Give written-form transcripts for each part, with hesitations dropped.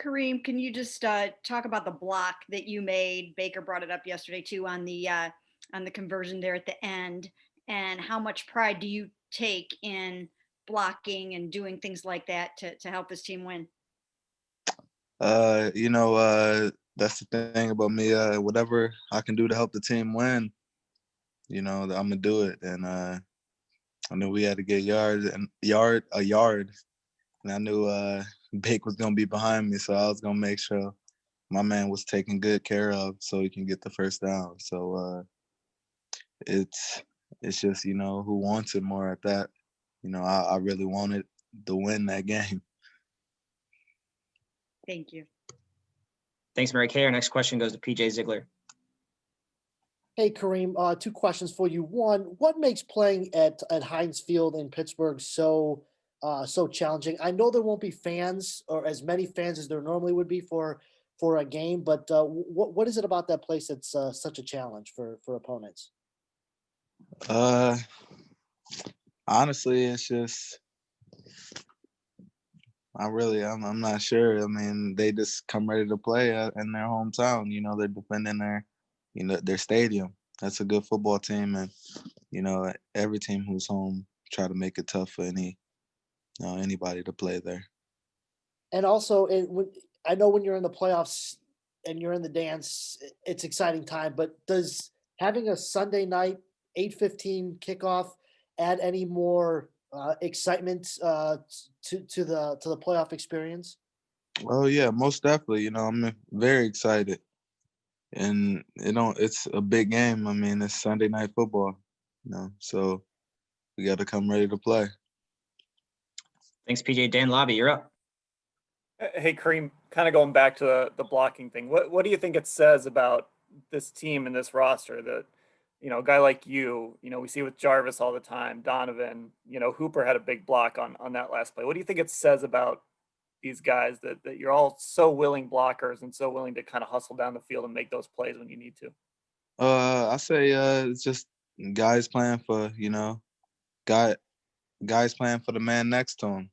Kareem, can you just talk about the block that you made? Baker brought it up yesterday too on the conversion there at the end, and how much pride do you take in blocking and doing things like that to help this team win? That's the thing about me. Whatever I can do to help the team win, I'm gonna do it. And I knew we had to get a yard, and I knew Bake was gonna be behind me, so I was gonna make sure my man was taken good care of so he can get the first down. So it's just who wants it more at that. I really wanted to win that game. Thank you. Thanks, Mary Kay. Our next question goes to PJ Ziegler. Hey, Kareem, two questions for you. One, what makes playing at Heinz Field in Pittsburgh so challenging? I know there won't be fans or as many fans as there normally would be for a game, but what is it about that place that's such a challenge for opponents? Honestly, it's just I'm not sure. I mean, they just come ready to play in their hometown. They're defending their stadium. That's a good football team, and every team who's home try to make it tough for anybody to play there. And also, I know when you're in the playoffs and you're in the dance, it's exciting time. But does having a Sunday night 8:15 kickoff add any more excitement to the playoff experience? Oh yeah, most definitely. I'm very excited, and it's a big game. I mean, it's Sunday night football. So we got to come ready to play. Thanks, PJ. Dan Lobby, you're up. Hey, Kareem, kind of going back to the blocking thing. What do you think it says about this team and this roster that, a guy like you, we see with Jarvis all the time, Donovan, Hooper had a big block on that last play. What do you think it says about these guys that you're all so willing blockers and so willing to kind of hustle down the field and make those plays when you need to? I say it's just guys playing for guys playing for the man next to them.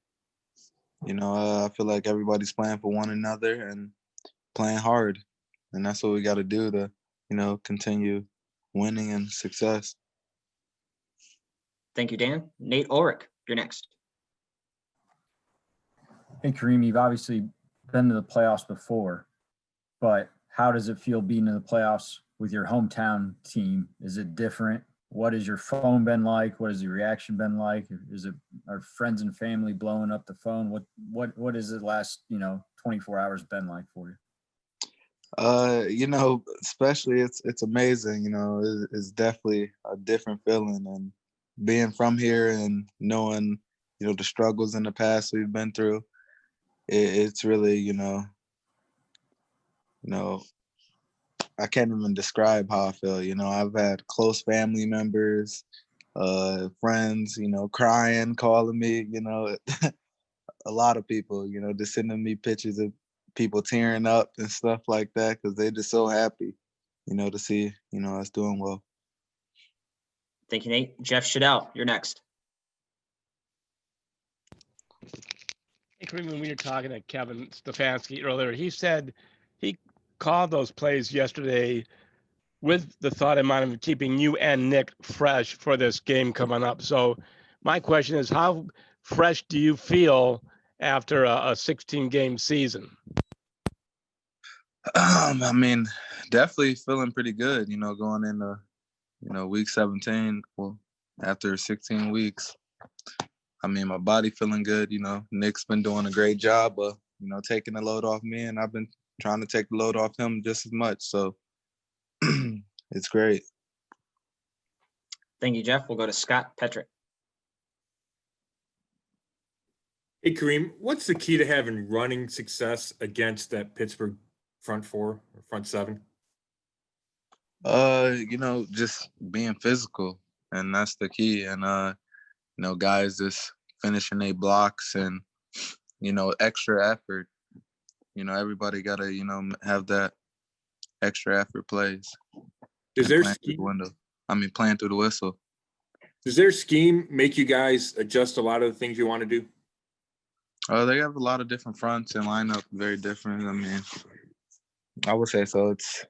I feel like everybody's playing for one another and playing hard, and that's what we got to do to continue winning and success. Thank you, Dan. Nate Ulrich, you're next. Hey, Kareem, you've obviously been to the playoffs before, but how does it feel being in the playoffs with your hometown team? Is it different? What has your phone been like? What has the reaction been like? Are friends and family blowing up the phone? What has the last 24 hours been like for you? Especially it's amazing. It's definitely a different feeling, and being from here and knowing the struggles in the past we've been through. It's really I can't even describe how I feel. I've had close family members, friends, crying, calling me, a lot of people, just sending me pictures of people tearing up and stuff like that because they're just so happy, to see, us doing well. Thank you, Nate. Jeff Shadell, you're next. Hey, Kareem, when we were talking to Kevin Stefanski earlier, he said he called those plays yesterday with the thought in mind of keeping you and Nick fresh for this game coming up. So my question is, how fresh do you feel after a 16-game season? I mean, definitely feeling pretty good, going into, week 17, well, after 16 weeks. I mean, my body feeling good, Nick's been doing a great job of, taking the load off me, and I've been trying to take the load off him just as much. So it's great. Thank you, Jeff. We'll go to Scott Petrick. Hey, Kareem, what's the key to having running success against that Pittsburgh front four or front seven? Just being physical, and that's the key. And guys just finishing their blocks and extra effort. Everybody gotta have that extra effort plays. Does their playing through the whistle. Does their scheme make you guys adjust a lot of the things you want to do? They have a lot of different fronts and lineup, very different. I mean, I would say so. It's,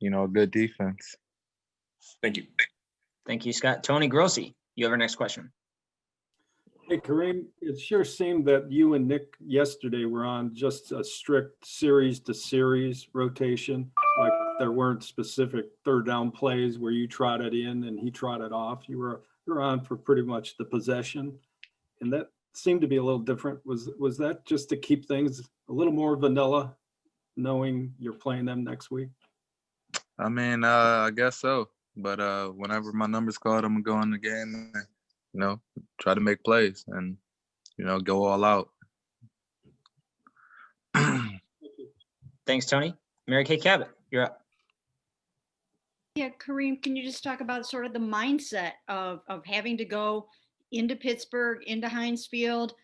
a good defense. Thank you. Thank you, Scott. Tony Grossi, you have our next question. Hey, Kareem, it sure seemed that you and Nick yesterday were on just a strict series to series rotation. Like there weren't specific third down plays where you trotted in and he trotted off. You were on for pretty much the possession. And that seemed to be a little different. Was that just to keep things a little more vanilla, knowing you're playing them next week? I mean, I guess so. But whenever my number's called, I'm gonna go in the game and, try to make plays and, go all out. Thanks, Tony. Mary Kay Cabot, you're up. Yeah, Kareem, can you just talk about sort of the mindset of having to go into Pittsburgh, into Heinz Field,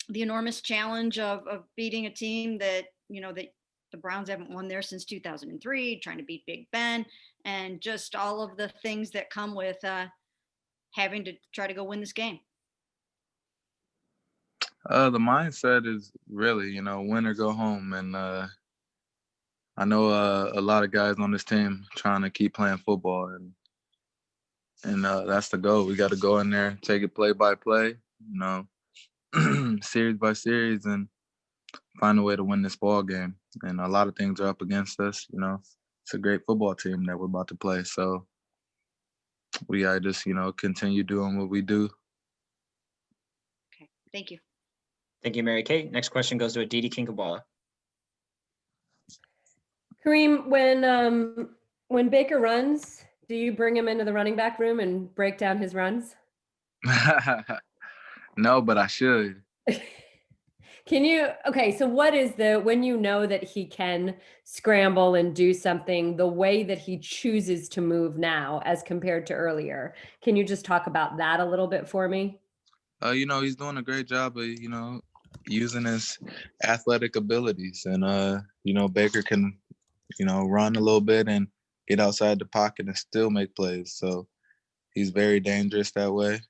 the enormous challenge of beating a team that, that the Browns haven't won there since 2003, trying to beat Big Ben, and just all of the things that come with having to try to go win this game? The mindset is really, win or go home. And I know a lot of guys on this team trying to keep playing football, and that's the goal. We got to go in there, take it play by play, series by series, and find a way to win this ball game. And a lot of things are up against us. It's a great football team that we're about to play. So we got to just, continue doing what we do. Okay, thank you. Thank you, Mary Kay. Next question goes to Aditi Kinkabala. Kareem, when Baker runs, do you bring him into the running back room and break down his runs? No, but I should. Okay, so what is when you know that he can scramble and do something, the way that he chooses to move now as compared to earlier? Can you just talk about that a little bit for me? He's doing a great job of, using his athletic abilities. And, Baker can, run a little bit and get outside the pocket and still make plays. So he's very dangerous that way.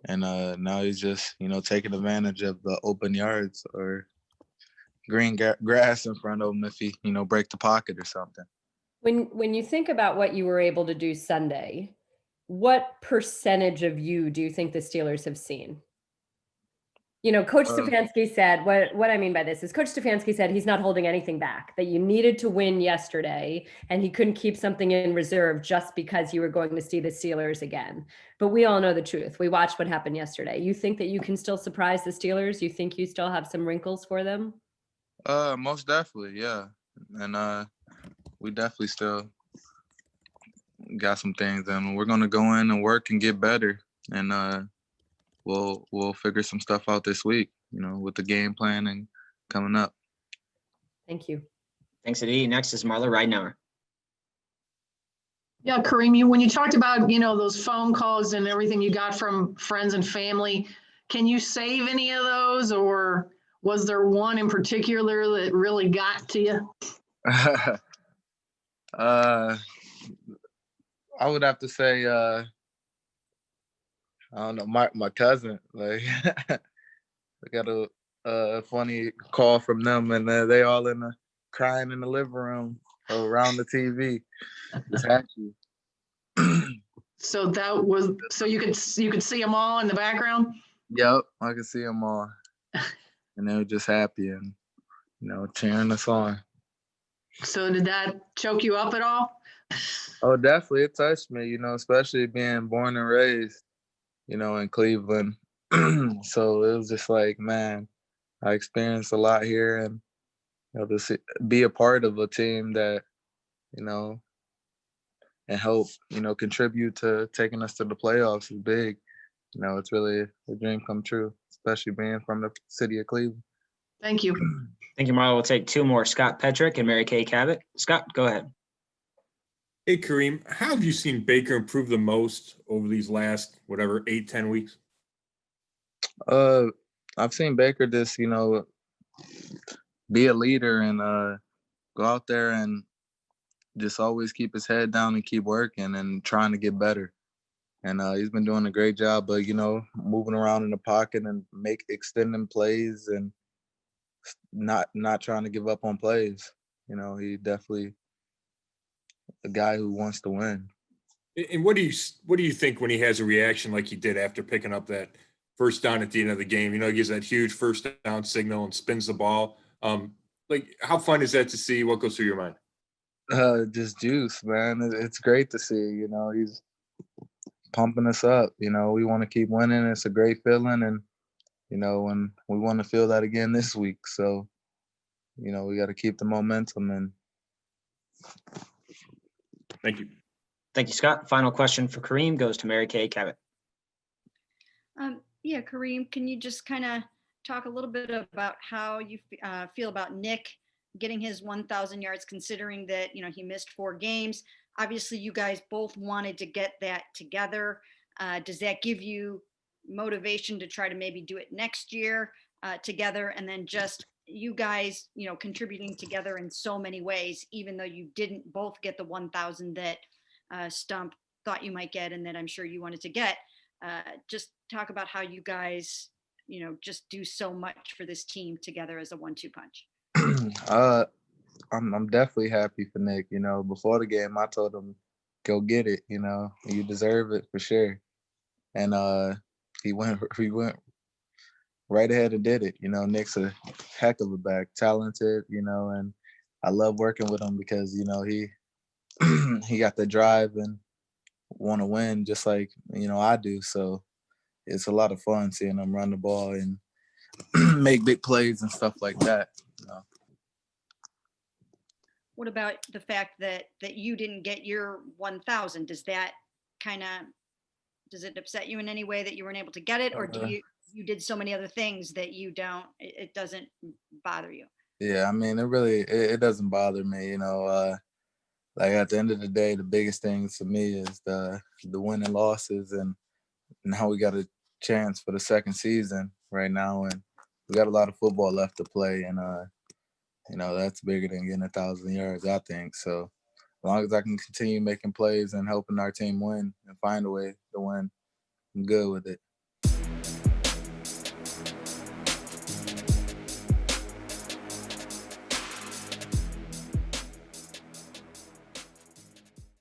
And now he's just, taking advantage of the open yards or green grass in front of him if he, break the pocket or something. When you think about what you were able to do Sunday, what percentage of you do you think the Steelers have seen? Coach Stefanski said, what I mean by this is Coach Stefanski said he's not holding anything back, that you needed to win yesterday and he couldn't keep something in reserve just because you were going to see the Steelers again. But we all know the truth. We watched what happened yesterday. You think that you can still surprise the Steelers? You think you still have some wrinkles for them? Most definitely, yeah. And we definitely still got some things, and we're gonna go in and work and get better. And we'll figure some stuff out this week, with the game plan and coming up. Thank you. Thanks, Aditi. Next is Marla Ridenour. Yeah, Kareem, when you talked about, those phone calls and everything you got from friends and family, can you save any of those, or was there one in particular that really got to you? I would have to say, I don't know, my cousin. Like, I got a funny call from them, and they all crying in the living room around the TV, just happy. So you could see them all in the background? Yep, I could see them all, and they were just happy and cheering us on. So did that choke you up at all? Oh, definitely, it touched me. Especially being born and raised, in Cleveland. So it was just like, man, I experienced a lot here, and to be a part of a team that, and help, contribute to taking us to the playoffs is big. It's really a dream come true, especially being from the city of Cleveland. Thank you. Thank you, Marla. We'll take two more, Scott Petrick and Mary Kay Cabot. Scott, go ahead. Hey, Kareem, how have you seen Baker improve the most over these last, 8-10 weeks? I've seen Baker just, be a leader and go out there and just always keep his head down and keep working and trying to get better. and he's been doing a great job. But moving around in the pocket and extending plays and not trying to give up on plays. He definitely a guy who wants to win. And what do you think when he has a reaction like he did after picking up that first down at the end of the game? He gives that huge first down signal and spins the ball. Like, how fun is that to see? What goes through your mind? Just juice, man. It's great to see. He's pumping us up. We want to keep winning. It's a great feeling, and when we want to feel that again this week. So, we got to keep the momentum. And Thank you. Thank you, Scott. Final question for Kareem goes to Mary Kay Cabot. Yeah, Kareem, can you just kind of talk a little bit about how you feel about Nick getting his 1,000 yards, considering that, he missed 4 games. Obviously, you guys both wanted to get that together. Does that give you motivation to try to maybe do it next year together? And then just you guys, contributing together in so many ways, even though you didn't both get the 1,000 that Stump thought you might get and that I'm sure you wanted to get. Just talk about how you guys, just do so much for this team together as a 1-2 punch. I'm definitely happy for Nick. Before the game, I told him, go get it. You deserve it for sure. And he went right ahead and did it. Nick's a heck of a back, talented. And I love working with him because he he got the drive and want to win just like I do. So it's a lot of fun seeing him run the ball and make big plays and stuff like that. What about the fact that you didn't get your 1,000? Does it upset you in any way that you weren't able to get it, or do you did so many other things that it doesn't bother you? Yeah, I mean, it doesn't bother me. Like at the end of the day, the biggest thing to me is the win and losses, and now we got a chance for the second season right now, and we got a lot of football left to play, and that's bigger than getting 1,000 yards, I think. So as long as I can continue making plays and helping our team win and find a way to win, I'm good with it.